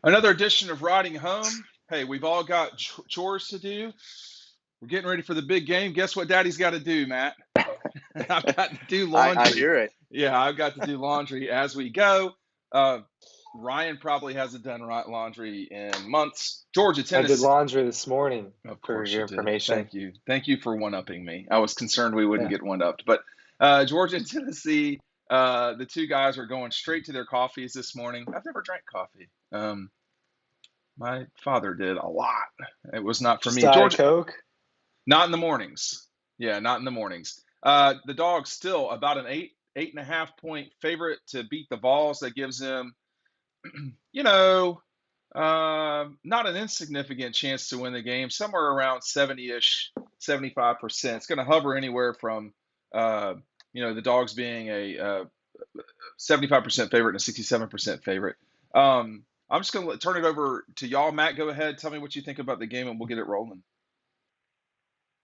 Another edition of Riding Home. Hey, we've all got chores to do. We're getting ready for the big game. Guess what Daddy's got to do, Matt? I've got to do I laundry. hear it. Yeah, I've got to do laundry as we go. Uh, Ryan probably hasn't done laundry in months. Georgia, I did Tennessee. laundry this morning, Of for course your you did. information. Thank you. Thank you for one-upping me. I was concerned we wouldn't Yeah. get one-upped. But Georgia and Tennessee, the two guys are going straight to their coffees this morning. I've never drank coffee. My father did a lot. It was not for Just me. Diet Georgia, Coke. not in the mornings. Yeah, not in the mornings. The Dogs still about an 8.5 point favorite to beat the Vols. That gives them, you know, not an insignificant chance to win the game. Somewhere around 70-ish, 75%. It's going to hover anywhere from, uh, the Dogs being a 75% favorite and a 67% favorite. I'm just going to turn it over to y'all. Matt, go ahead. Tell me what you think about the game, and we'll get it rolling.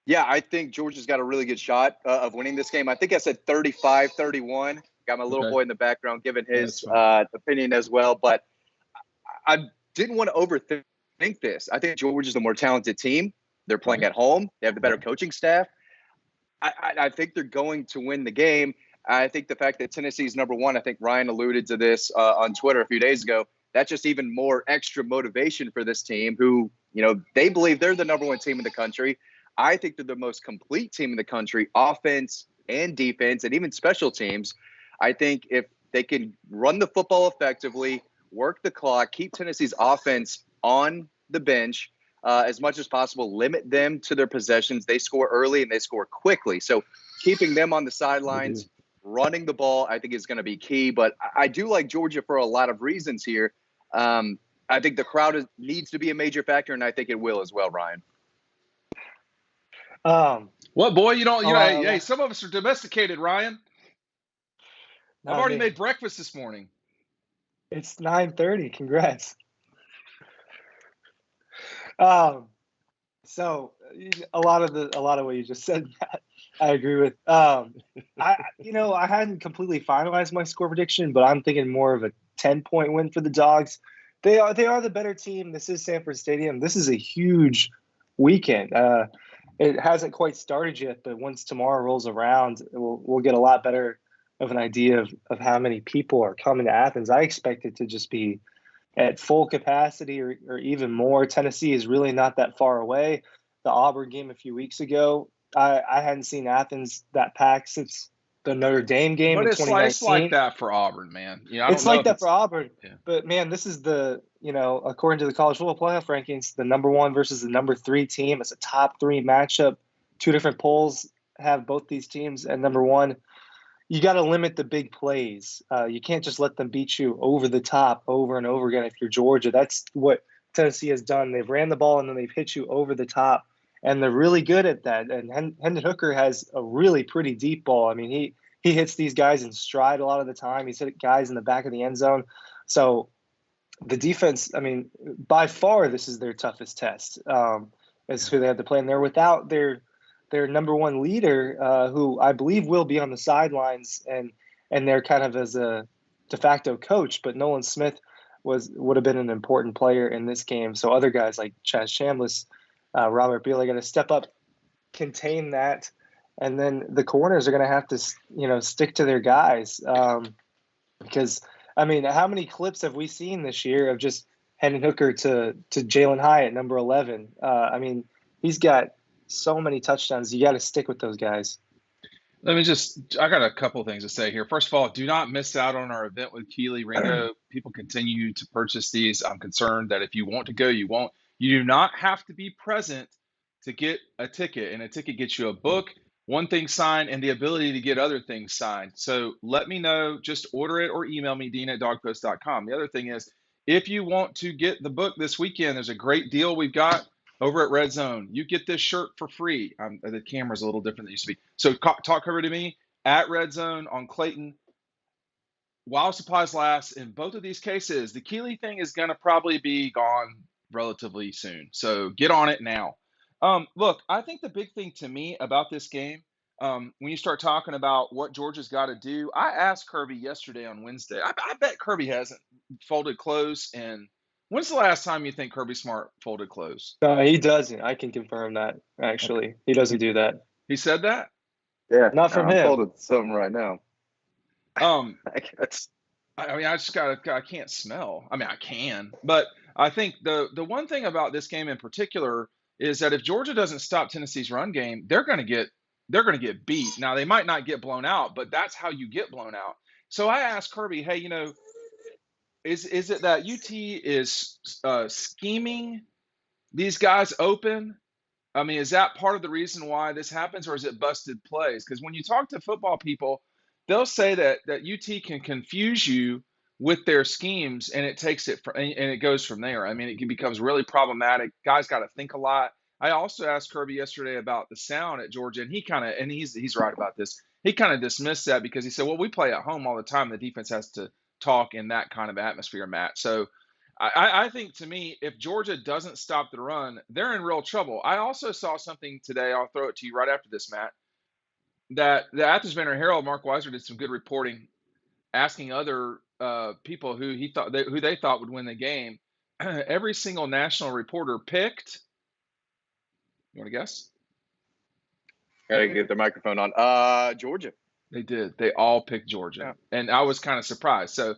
Yeah, I think Georgia's got a really good shot of winning this game. I think I said 35-31. Got my little Okay. boy in the background giving his That's fine. opinion as well. But I didn't want to overthink this. I think Georgia's the more talented team. They're playing Right. at home. They have the better coaching staff. I think they're going to win the game. I think the fact that Tennessee's number one, I think Ryan alluded to this on Twitter a few days ago, that's just even more extra motivation for this team who, they believe they're the number one team in the country. I think they're the most complete team in the country, offense and defense, and even special teams. I think if they can run the football effectively, work the clock, keep Tennessee's offense on the bench, as much as possible, limit them to their possessions. They score early and they score quickly. So keeping them on the sidelines, running the ball, I think is going to be key. But I do like Georgia for a lot of reasons here. I think the crowd needs to be a major factor, and I think it will as well, Ryan. What, boy? You don't. Hey, Uh, some of us are domesticated, Ryan. I've Not already me. made breakfast this morning. It's 9:30. Congrats. Um, so a lot of what you just said, Matt, I agree with. I hadn't completely finalized my score prediction, but I'm thinking more of a 10-point win for the Dogs. They are the better team. This is Sanford Stadium. This is a huge weekend. It hasn't quite started yet, but once tomorrow rolls around, we'll get a lot better of an idea of how many people are coming to Athens. I expect it to just be at full capacity or even more. Tennessee is really not that far away. The Auburn game a few weeks ago, I hadn't seen Athens that packed since the Notre Dame game But in it's like 2019. that for Auburn, man. I don't It's know like if that it's. for Auburn. Yeah. But man, this is according to the college football playoff rankings, the number one versus the number three team. It's a top three matchup. Two different polls have both these teams at number one. You got to limit the big plays. You can't just let them beat you over the top over and over again. If you're Georgia, that's what Tennessee has done. They've ran the ball and then they've hit you over the top, and they're really good at that. And Hendon Hooker has a really pretty deep ball. I mean, he hits these guys in stride a lot of the time. He's hit guys in the back of the end zone. So the defense, I mean, by far this is their toughest test. Is who they have to play, and they're without their number one leader, who I believe will be on the sidelines, and they're kind of as a de facto coach. But Nolan Smith would have been an important player in this game. So other guys like Chaz Chambliss, Robert Beal are going to step up, contain that, and then the corners are going to have to stick to their guys, because I mean, how many clips have we seen this year of just Hendon Hooker to Jalen Hyatt, number 11? I mean, he's got so many touchdowns. You got to stick with those guys. I got a couple things to say here. First of all, do not miss out on our event with Kelee, Ringo. People continue to purchase these. I'm concerned that if you want to go, you won't. You do not have to be present to get a ticket, and a ticket gets you a book, one thing signed, and the ability to get other things signed. So let me know. Just order it or email me, dean@dogpost.com. The other thing is, if you want to get the book this weekend, there's a great deal we've got over at Red Zone. You get this shirt for free. The camera's a little different than it used to be. So talk over to me at Red Zone on Clayton while supplies last. In both of these cases, the Kelee thing is going to probably be gone relatively soon. So get on it now. Look, I think the big thing to me about this game, when you start talking about what Georgia's got to do, I asked Kirby yesterday on Wednesday. I bet Kirby hasn't folded clothes in When's the last time you think Kirby Smart folded clothes? He doesn't. I can confirm that, actually. Okay. He doesn't do that. He said that? Yeah, Not from I'm him. folded something right now. I That's mean, I can't smell. I mean, I can, but I think the one thing about this game in particular is that if Georgia doesn't stop Tennessee's run game, they're going to get beat. Now, they might not get blown out, but that's how you get blown out. So I asked Kirby, hey, is it that UT is scheming these guys open? I mean, is that part of the reason why this happens, or is it busted plays? Because when you talk to football people, they'll say that UT can confuse you with their schemes, and it goes from there. I mean, it becomes really problematic. Guys got to think a lot. I also asked Kirby yesterday about the sound at Georgia, and he's right about this. He kind of dismissed that because he said, "Well, we play at home all the time. The defense has to talk in that kind of atmosphere, Matt." So I think, to me, if Georgia doesn't stop the run, they're in real trouble. I also saw something today. I'll throw it to you right after this, Matt. That the Athens Banner Herald, Mark Weiser, did some good reporting, asking other people who they thought would win the game. Every single national reporter picked. You want to guess? gotta get the microphone on. Georgia. They did. They all picked Georgia, and I was kind of surprised. So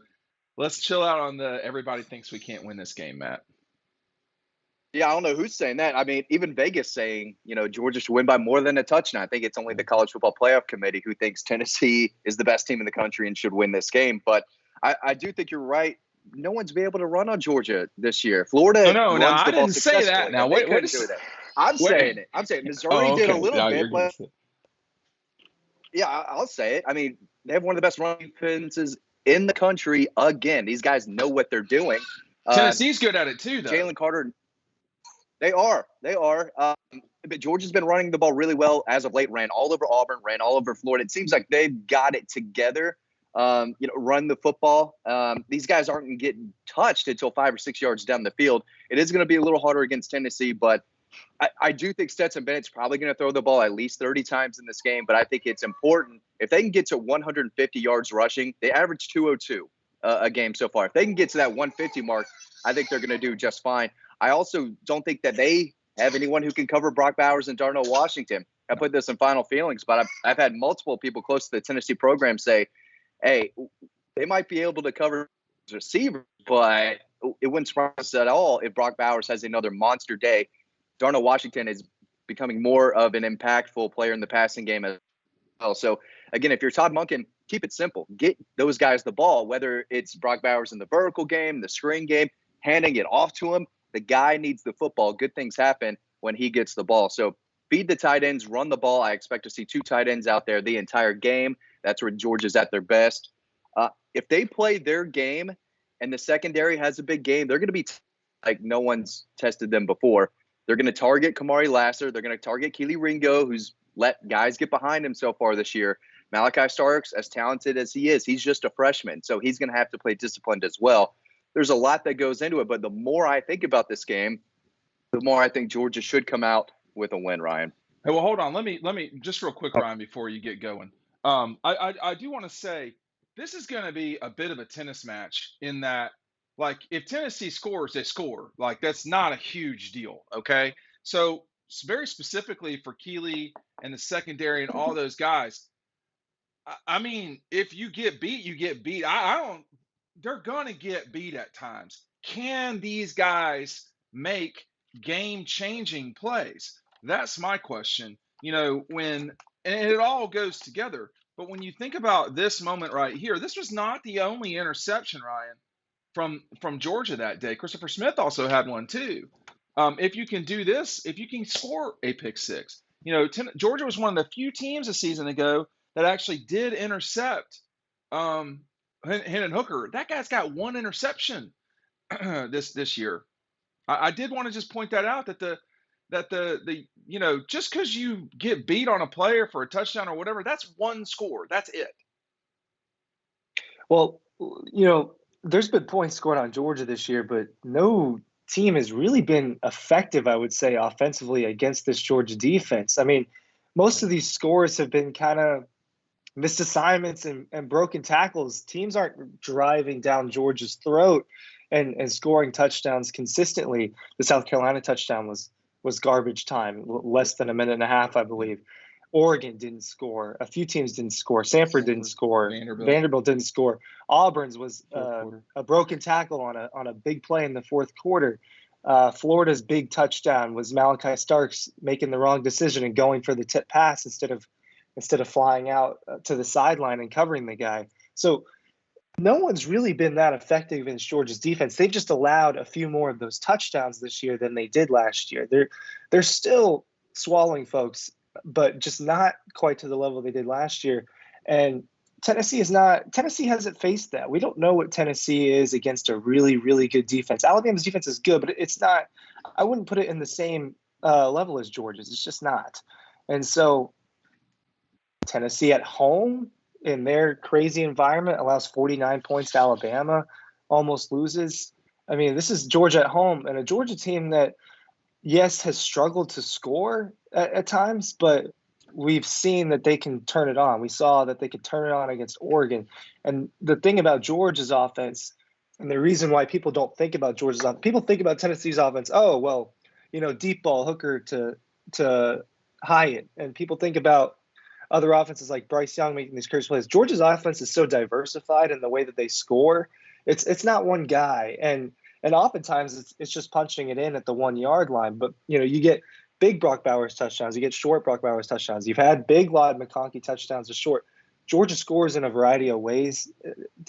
let's chill out on the everybody thinks we can't win this game, Matt. Yeah, I don't know who's saying that. I mean, even Vegas saying, Georgia should win by more than a touchdown. I think it's only the College Football Playoff Committee who thinks Tennessee is the best team in the country and should win this game. But I do think you're right. No one's been able to run on Georgia this year. Florida No, runs I the ball didn't say successfully. that. Now, They wait, couldn't do that. I'm saying it. I'm saying Missouri did a little bit, but yeah, I'll say it. I mean, they have one of the best run defenses in the country again. These guys know what they're doing. Tennessee's good at it too, though. Jalen Carter. They are. But Georgia's been running the ball really well as of late. Ran all over Auburn, ran all over Florida. It seems like they've got it together. Run the football. These guys aren't going to get touched until 5 or 6 yards down the field. It is going to be a little harder against Tennessee, but I do think Stetson Bennett's probably going to throw the ball at least 30 times in this game. But I think it's important if they can get to 150 yards rushing. They average 202 a game so far. If they can get to that 150 mark, I think they're going to do just fine. I also don't think that they have anyone who can cover Brock Bowers and Darnell Washington. I put this in Final Feelings, but I've had multiple people close to the Tennessee program say, hey, they might be able to cover receiver, but it wouldn't surprise us at all if Brock Bowers has another monster day. Darnell Washington is becoming more of an impactful player in the passing game as well. So, again, if you're Todd Monken, keep it simple. Get those guys the ball, whether it's Brock Bowers in the vertical game, the screen game, handing it off to him. The guy needs the football. Good things happen when he gets the ball. So feed the tight ends, run the ball. I expect to see 2 tight ends out there the entire game. That's where Georgia's at their best. If they play their game and the secondary has a big game, they're going to be like no one's tested them before. They're going to target Kamari Lasser. They're going to target Kelee Ringo, who's let guys get behind him so far this year. Malachi Starks, as talented as he is, he's just a freshman, so he's going to have to play disciplined as well. There's a lot that goes into it, but the more I think about this game, the more I think Georgia should come out with a win, Ryan. Hey, well, hold on. Let me just real quick, Ryan, before you get going. I do want to say this is going to be a bit of a tennis match in that, like, if Tennessee scores, they score. Like, that's not a huge deal, okay? So very specifically for Kelee and the secondary and all those guys, I mean, if you get beat, you get beat. They're going to get beat at times. Can these guys make game-changing plays? That's my question. And it all goes together. But when you think about this moment right here, this was not the only interception, Ryan, from Georgia that day. Christopher Smith also had one too. If you can do this, if you can score a pick six, Georgia was one of the few teams a season ago that actually did intercept Hendon Hooker. That guy's got 1 interception this year. I did want to just point that out that the just because you get beat on a player for a touchdown or whatever, that's 1 score. That's it. Well, there's been points scored on Georgia this year, but no team has really been effective, I would say, offensively against this Georgia defense. I mean, most of these scores have been kind of missed assignments and broken tackles. Teams aren't driving down Georgia's throat. and scoring touchdowns consistently. The South Carolina touchdown was garbage time, less than a minute and a half, I believe. Oregon didn't score. A few teams didn't score. Samford didn't score. Vanderbilt didn't score. Auburn's was a broken tackle on a big play in the fourth quarter. Florida's big touchdown was Malachi Starks making the wrong decision and going for the tip pass instead of flying out to the sideline and covering the guy. So no one's really been that effective against Georgia's defense. They've just allowed a few more of those touchdowns this year than they did last year. They're still swallowing folks, but just not quite to the level they did last year. And Tennessee hasn't faced that. We don't know what Tennessee is against a really, really good defense. Alabama's defense is good, but it's not. I wouldn't put it in the same level as Georgia's. It's just not. And so Tennessee at home in their crazy environment allows 49 points to Alabama, almost loses. I mean, this is Georgia at home, and a Georgia team that, yes, has struggled to score at times, but we've seen that they can turn it on. We saw that they could turn it on against Oregon. And the thing about Georgia's offense, and the reason why people don't think about Georgia's offense, people think about Tennessee's offense, oh, well, deep ball hooker to Hyatt. And people think about other offenses like Bryce Young making these crazy plays. Georgia's offense is so diversified in the way that they score. It's not one guy. And oftentimes it's just punching it in at the 1 yard line. But, you get big Brock Bowers touchdowns. You get short Brock Bowers touchdowns. You've had big Laud McConkey touchdowns to short. Georgia scores in a variety of ways.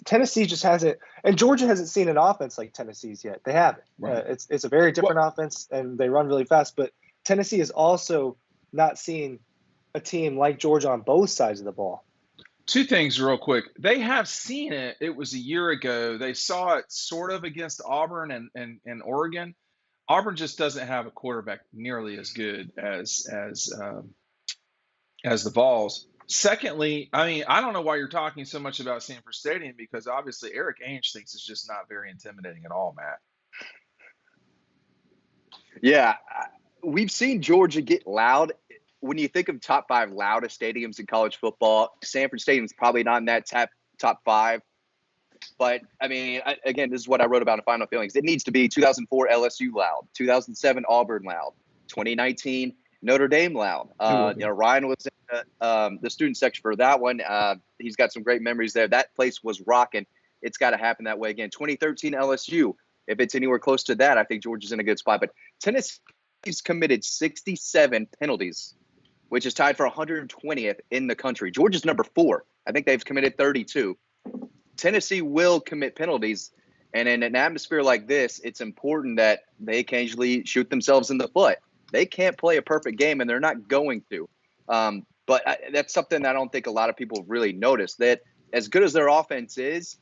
Tennessee just hasn't, and Georgia hasn't seen an offense like Tennessee's yet. They haven't. Right. It's a very different offense, and they run really fast. But Tennessee is also not seen a team like Georgia on both sides of the ball. Two things real quick. They have seen it. It was a year ago. They saw it sort of against Auburn and Oregon. Auburn just doesn't have a quarterback nearly as good as the Vols. Secondly, I mean, I don't know why you're talking so much about Sanford Stadium, because obviously Eric Ainge thinks it's just not very intimidating at all, Matt. Yeah, we've seen Georgia get loud. When you think of top 5 loudest stadiums in college football, Sanford Stadium is probably not in that top 5. But, I mean, again, this is what I wrote about in Final Feelings. It needs to be 2004 LSU loud, 2007 Auburn loud, 2019 Notre Dame loud. Ryan was in the student section for that one. He's got some great memories there. That place was rocking. It's got to happen that way again. 2013 LSU. If it's anywhere close to that, I think Georgia's in a good spot. But Tennessee's committed 67 penalties, which is tied for 120th in the country. Georgia's number 4. I think they've committed 32. Tennessee will commit penalties, and in an atmosphere like this, it's important that they occasionally shoot themselves in the foot. They can't play a perfect game, and they're not going to. But that's something I don't think a lot of people really notice, that as good as their offense is,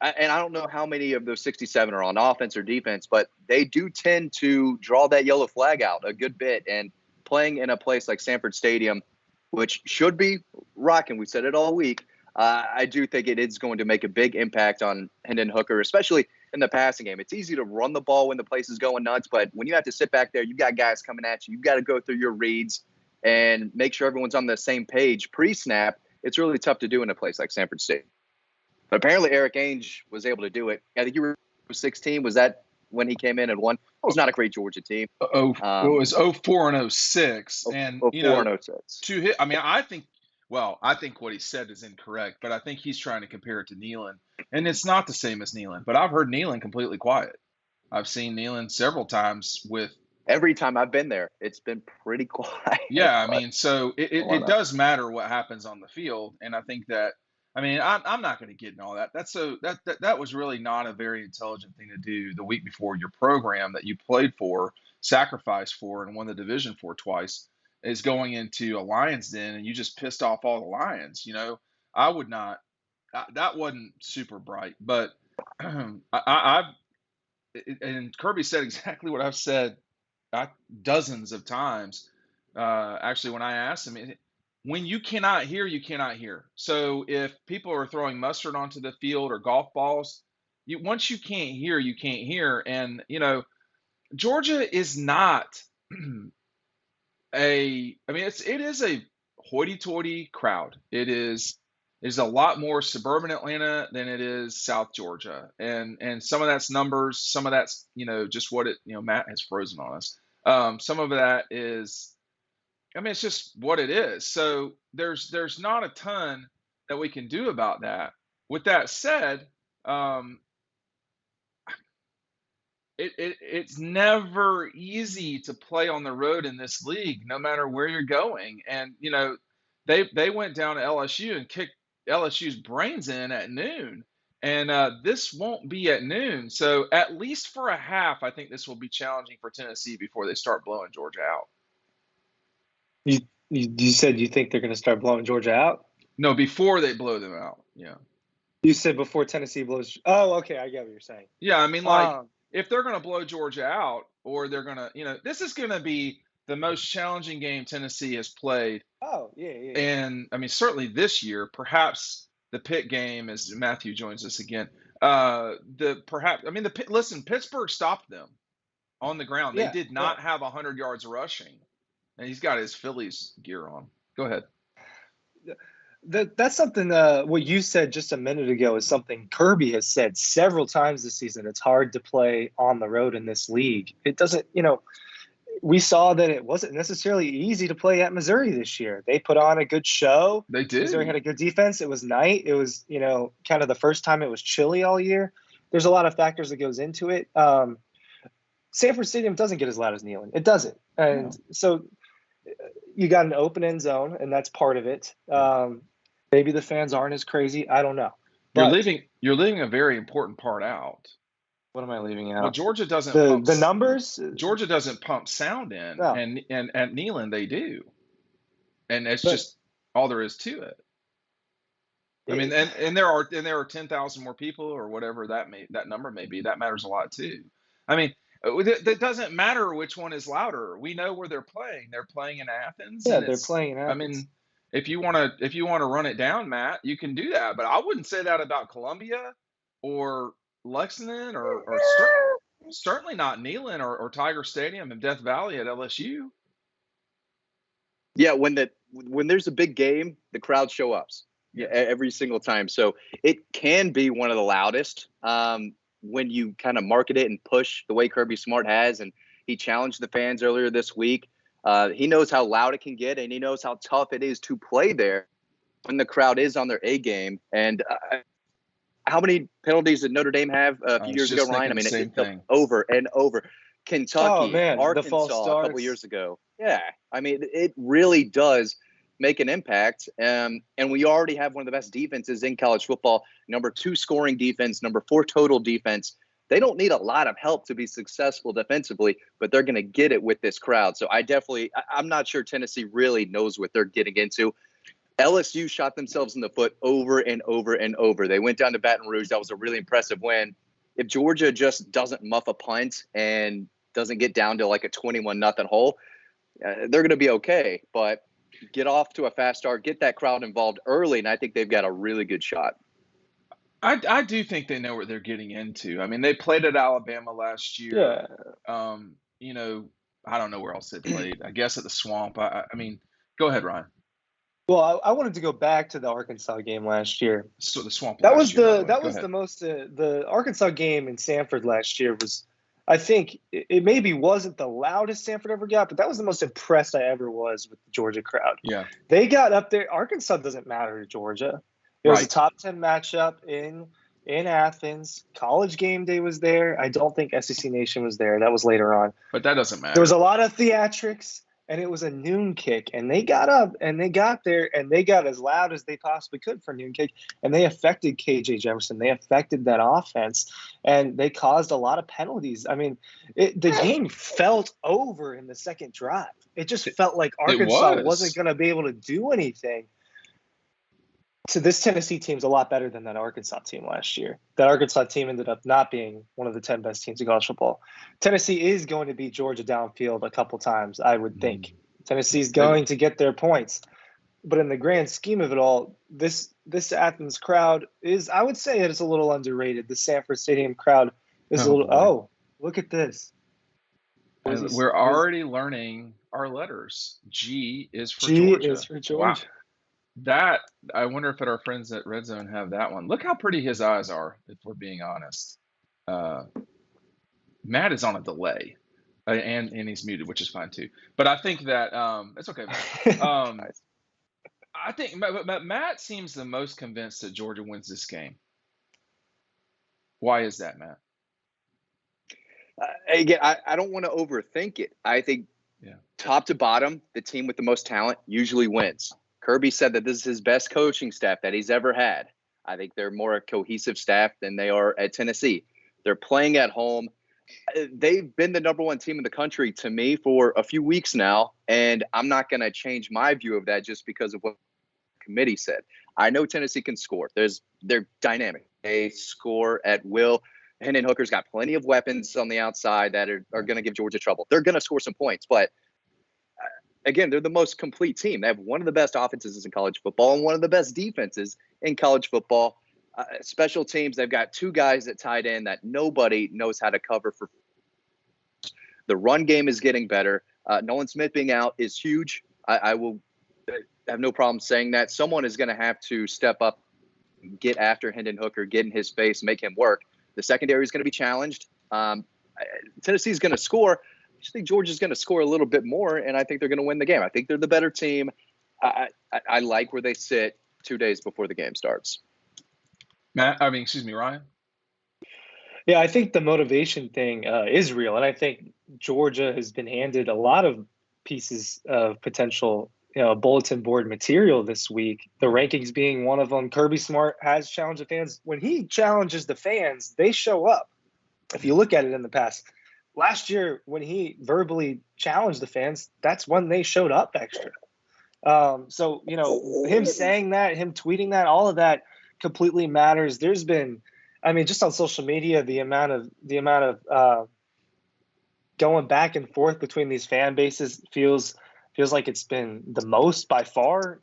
and I don't know how many of those 67 are on offense or defense, but they do tend to draw that yellow flag out a good bit. And playing in a place like Sanford Stadium, which should be rocking, we said it all week, I do think it is going to make a big impact on Hendon Hooker, especially in the passing game. It's easy to run the ball when the place is going nuts, but when you have to sit back there, you've got guys coming at you. You've got to go through your reads and make sure everyone's on the same page pre-snap. It's really tough to do in a place like Sanford State. But apparently Eric Ainge was able to do it. I think you were 16. Was that when he came in and won? It was not a great Georgia team. It was 04 and 06. And 04 and 06. To hit, I mean, I think what he said is incorrect, but I think he's trying to compare it to Neyland. And it's not the same as Neyland, but I've heard Neyland completely quiet. I've seen Neyland several times with. Every time I've been there, it's been pretty quiet. Yeah, I mean, so it does matter what happens on the field. And I think that, I mean, I'm not going to get in all that. That was really not a very intelligent thing to do the week before your program that you played for, sacrificed for, and won the division for twice, is going into a Lions den and you just pissed off all the Lions. I would not. That wasn't super bright, but and Kirby said exactly what I've said dozens of times. Actually, when I asked him, when you cannot hear, you cannot hear. So if people are throwing mustard onto the field or golf balls, once you can't hear, you can't hear. And, Georgia is not it is a hoity-toity crowd. It is is a lot more suburban Atlanta than it is South Georgia, and some of that's numbers, some of that's just what it Matt has frozen on us. Some of that is, I mean, it's just what it is. So there's not a ton that we can do about that. With that said, um, it's never easy to play on the road in this league, no matter where you're going. And they went down to LSU and kicked LSU's brains in at noon, and this won't be at noon. So at least for a half, I think this will be challenging for Tennessee before they start blowing Georgia out. You said you think they're going to start blowing Georgia out? No, before they blow them out. Yeah. You said before Tennessee blows. Oh, okay, I get what you're saying. Yeah, I mean, if they're going to blow Georgia out, or they're going to, this is going to be the most challenging game Tennessee has played. Oh, yeah. And I mean, certainly this year, perhaps the Pitt game, as Matthew joins us again. Listen, Pittsburgh stopped them on the ground. They did not have 100 yards rushing, and he's got his Phillies gear on. Go ahead. That's something. What you said just a minute ago is something Kirby has said several times this season. It's hard to play on the road in this league. It doesn't. We saw that it wasn't necessarily easy to play at Missouri this year. They put on a good show. They did. Missouri had a good defense. It was night. It was kind of the first time it was chilly all year. There's a lot of factors that goes into it. Sanford Stadium doesn't get as loud as Neyland. It doesn't, and so you got an open end zone, and that's part of it. Maybe the fans aren't as crazy. I don't know. But you're leaving a very important part out. What am I leaving out? Well, Georgia doesn't the numbers. Georgia doesn't pump sound in, no. and at Neyland they do, and it's just all there is to it. I mean, and there are 10,000 more people or whatever that number may be. That matters a lot too. I mean, it doesn't matter which one is louder. We know where they're playing. They're playing in Athens. Yeah, they're playing in Athens. I mean, if you want to run it down, Matt, you can do that. But I wouldn't say that about Columbia or Lexington or certainly not Neyland or Tiger Stadium in Death Valley at LSU. Yeah, when there's a big game, the crowd show up every single time. So it can be one of the loudest when you kind of market it and push the way Kirby Smart has. And he challenged the fans earlier this week. He knows how loud it can get, and he knows how tough it is to play there when the crowd is on their A game. And how many penalties did Notre Dame have a few years ago, Ryan? I mean, it's over and over. Kentucky, Arkansas a couple years ago. Yeah, I mean, it really does make an impact. And we already have one of the best defenses in college football, number 2 scoring defense, number 4 total defense. They don't need a lot of help to be successful defensively, but they're going to get it with this crowd. So I'm not sure Tennessee really knows what they're getting into. LSU shot themselves in the foot over and over and over. They went down to Baton Rouge. That was a really impressive win. If Georgia just doesn't muff a punt and doesn't get down to like a 21-0 hole, they're going to be okay. But get off to a fast start, get that crowd involved early, and I think they've got a really good shot. I do think they know what they're getting into. I mean, they played at Alabama last year. Yeah. I don't know where else they played. I guess at the Swamp. I mean, go ahead, Ryan. Well, I wanted to go back to the Arkansas game last year. So the Swamp. That was the most the Arkansas game in Sanford last year was. I think it maybe wasn't the loudest Sanford ever got, but that was the most impressed I ever was with the Georgia crowd. Yeah, they got up there. Arkansas doesn't matter to Georgia. It was a top 10 matchup in Athens. College game day was there. I don't think SEC Nation was there. That was later on. But that doesn't matter. There was a lot of theatrics, and it was a noon kick. And they got up, and they got there, and they got as loud as they possibly could for noon kick. And they affected KJ Jefferson. They affected that offense, and they caused a lot of penalties. I mean, the game felt over in the second drive. It just felt like Arkansas wasn't going to be able to do anything. So this Tennessee team's a lot better than that Arkansas team last year. That Arkansas team ended up not being one of the 10 best teams in college football. Tennessee is going to beat Georgia downfield a couple times, I would think. Tennessee's going to get their points. But in the grand scheme of it all, this Athens crowd is, I would say it's a little underrated. The Sanford Stadium crowd is look at this. We're already learning our letters. G is for G Georgia. is for Georgia. Wow. That I wonder if our friends at Red Zone have that one. Look how pretty his eyes are, if we're being honest. Uh, Matt is on a delay, and he's muted, which is fine too. But I think that it's okay, Matt. Nice. I think Matt seems the most convinced that Georgia wins this game. Why is that, Matt? Again, I don't want to overthink it. I think top to bottom, the team with the most talent usually wins. Kirby said that this is his best coaching staff that he's ever had. I think they're more a cohesive staff than they are at Tennessee. They're playing at home. They've been the number one team in the country to me for a few weeks now, and I'm not going to change my view of that just because of what the committee said. I know Tennessee can score. They're dynamic. They score at will. Hendon Hooker's got plenty of weapons on the outside that are going to give Georgia trouble. They're going to score some points, but again, they're the most complete team. They have one of the best offenses in college football and one of the best defenses in college football. Special teams, they've got two guys at tight end that nobody knows how to cover for. The run game is getting better. Nolan Smith being out is huge. I will have no problem saying that. Someone is going to have to step up, get after Hendon Hooker, get in his face, make him work. The secondary is going to be challenged. Tennessee's going to score. I just think Georgia's going to score a little bit more, and I think they're going to win the game. I think they're the better team. I like where they sit 2 days before the game starts. Ryan? Yeah, I think the motivation thing is real, and I think Georgia has been handed a lot of pieces of potential, bulletin board material this week. The rankings being one of them. Kirby Smart has challenged the fans. When he challenges the fans, they show up. If you look at it in the past, last year when he verbally challenged the fans, that's when they showed up extra. So him saying that, him tweeting that, all of that completely matters. There's been, just on social media, the amount of going back and forth between these fan bases feels like it's been the most by far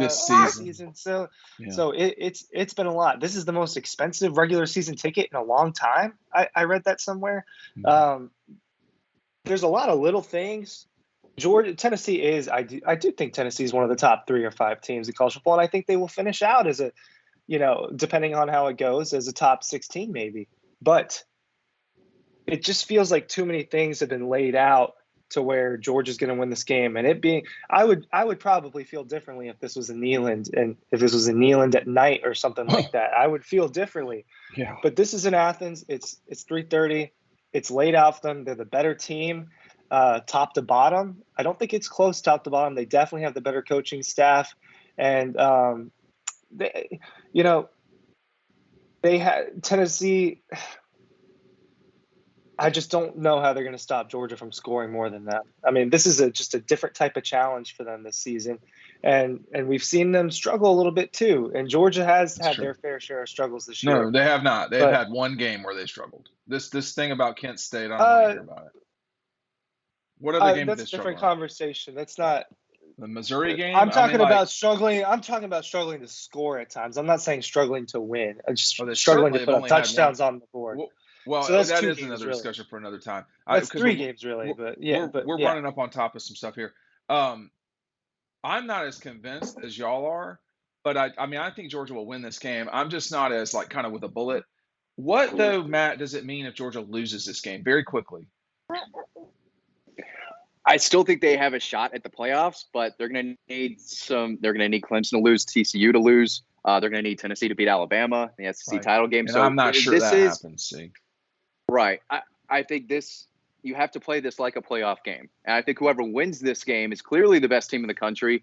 this season. So it's been a lot. This is the most expensive regular season ticket in a long time. I read that somewhere. Mm-hmm. There's a lot of little things. Tennessee is. I do think Tennessee is one of the top 3 or 5 teams in college football, and I think they will finish out as a, depending on how it goes, as a top 16 maybe. But it just feels like too many things have been laid out to where Georgia's going to win this game. And it being, I would probably feel differently if this was in Neyland, and if this was in Neyland at night or something like that, I would feel differently. Yeah. But this is in Athens. It's 3:30. It's laid out for them. They're the better team, top to bottom. I don't think it's close top to bottom. They definitely have the better coaching staff, and they had Tennessee. I just don't know how they're going to stop Georgia from scoring more than that. This is just a different type of challenge for them this season. And we've seen them struggle a little bit too. And Georgia has had their fair share of struggles this year. No, they have not. They've had one game where they struggled. This thing about Kent State, I don't want to hear about it. What other game did they struggle? That's a different conversation. That's not the Missouri game. I'm talking about struggling. I'm talking about struggling to score at times. I'm not saying struggling to win. I'm just struggling to put up touchdowns on the board. Well, so that is another discussion for another time. That's 3 games, really. We're running up on top of some stuff here. I'm not as convinced as y'all are, but I think Georgia will win this game. I'm just not as kind of with a bullet. What though, Matt, does it mean if Georgia loses this game? Very quickly. I still think they have a shot at the playoffs, but they're going to need Clemson to lose, TCU to lose. They're going to need Tennessee to beat Alabama in the SEC title game. And so I'm not sure that happens. See. Right. I think you have to play this like a playoff game. And I think whoever wins this game is clearly the best team in the country,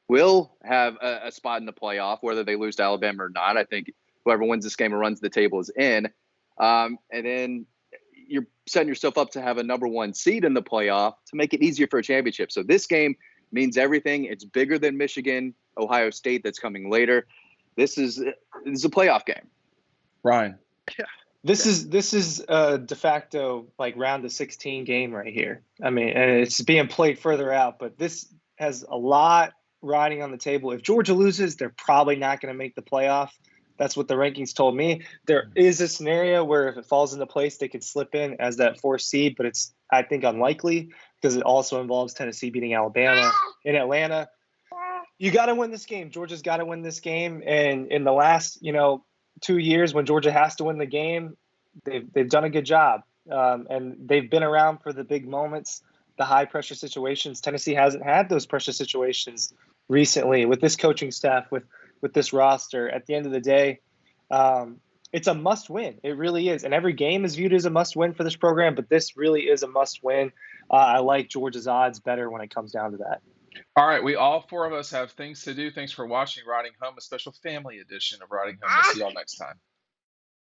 will have a spot in the playoff, whether they lose to Alabama or not. I think whoever wins this game and runs the table is in. And then you're setting yourself up to have a number 1 seed in the playoff to make it easier for a championship. So this game means everything. It's bigger than Michigan, Ohio State that's coming later. This is a playoff game. Ryan. Yeah. This is a de facto round of 16 game right here. And it's being played further out, but this has a lot riding on the table. If Georgia loses, they're probably not going to make the playoff. That's what the rankings told me. There is a scenario where if it falls into place, they could slip in as that 4th seed, but it's, I think, unlikely because it also involves Tennessee beating Alabama in Atlanta. You got to win this game. Georgia's got to win this game. And in the last, 2 years when Georgia has to win the game, they've done a good job. And they've been around for the big moments, the high pressure situations. Tennessee hasn't had those pressure situations recently with this coaching staff, with this roster. At the end of the day, it's a must win. It really is. And every game is viewed as a must win for this program, but this really is a must win. I like Georgia's odds better when it comes down to that. All right, we all four of us have things to do. Thanks for watching Riding Home, a special family edition of Riding Home. We'll see y'all next time.